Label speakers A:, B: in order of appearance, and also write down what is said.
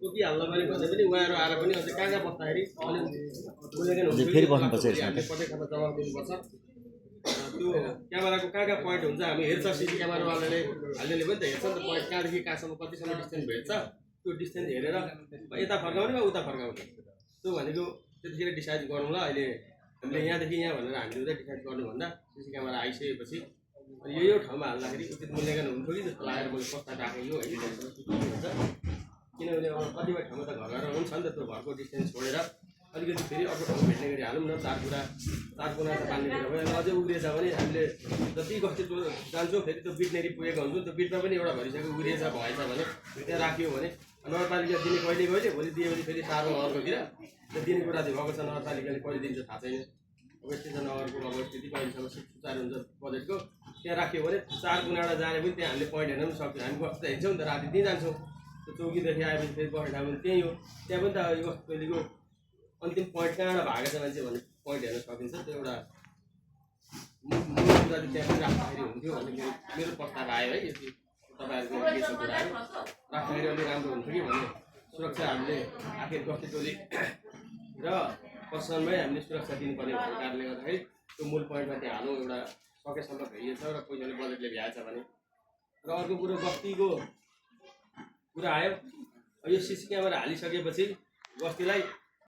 A: तोकिहाल्न पनि भन्दै पनि उहाँहरू आएर पनि अझै कहाँ कहाँ बस्दाखेरि अलिक हुन्छ
B: फेरि बस्नुपर्छ
A: हामीले प्रत्येक खाना जवाब दिनुपर्छ त्यो क्यामेराको कहाँ पोइन्ट हुन्छ हामी हेर्छ सिसी क्यामेरावालाले हाल्नेले पनि त हेर्छ नि त पोइन्ट कहाँदेखि कहाँसम्म कतिसम्म डिस्टेन्स भेट्छ त्यो डिस्टेन्स हेरेर यता फर्काउने वा उता फर्काउने त्यो भनेको त्यतिखेर डिसाइड गरौँला अहिले हामीले यहाँदेखि यहाँ भनेर हामीले उता डिसाइड गर्नुभन्दा सिसी क्यामेरा आइसकेपछि अनि यो ठाउँमा हाल्दाखेरि उचित मूल्याङ्कन हुन्थ्यो कि जस्तो लागेर मैले प्रस्ताव राखेको हुन्छ किनभने अब कतिपय ठाउँमा त घर हुन्छ नि त त्यो घरको डिस्टेन्स छोडेर अलिकति फेरि अर्को ठाउँमा भेट्ने गरी हालौँ न चार कुना त बाल्ने कुरा भयो अझै उग्रिएछ भने हामीले जति गस्ती जान्छौँ फेरि त्यो बिटनेरी पुगेको हुन्छौँ त्यो बिटमा पनि एउटा भइसक्यो उग्रिएछ भएछ भने त्यहाँ राख्यो भने नगरपालिका दिने कहिले भोलि दियो भने फेरि साह्रो अर्कोतिर त्यो दिने कुरा चाहिँ भएको छ नगरपालिकाले कहिले दिन्छ थाहा छैन अब यस्तै छ नगरको अब स्थिति कहिलेसम्म सुचारू हुन्छ बजेटको त्यहाँ राख्यो भने चार कुनाबाट जाने पनि त्यहाँ हामीले पोइन्ट हेर्न पनि सक्छौँ हामी बस्दा हिँड्छौँ नि त राति त्यहीँ जान्छौँ त्यो चौकीदेखि आएपछि फेरि बसेर भने त्यही हो त्यहाँ पनि त यो पहिलेको अन्तिम पोइन्ट कहाँबाट भागेको छ मान्छे भन्ने पोइन्ट हेर्न सकिन्छ त्यो एउटा मूल कुरा चाहिँ त्यहाँ पनि राख्दाखेरि हुन्थ्यो भन्ने मेरो प्रस्ताव आयो है यो तपाईँहरूको के छ कुराहरू राख्दाखेरि अलिक राम्रो हुन्थ्यो कि भन्ने सुरक्षा हामीले आखिर गस्ती टोली र प्रशासनमै हामीले सुरक्षा दिनुपर्ने भएको कारणले गर्दाखेरि त्यो मूल पोइन्टमा त्यहाँ हालौँ एउटा सकेसम्म भइएछ र पैसाले बजेटले भ्याएछ भने र अर्को कुरो बस्तीको कुरा आयो यो सिसी क्यामेरा हालिसकेपछि बस्तीलाई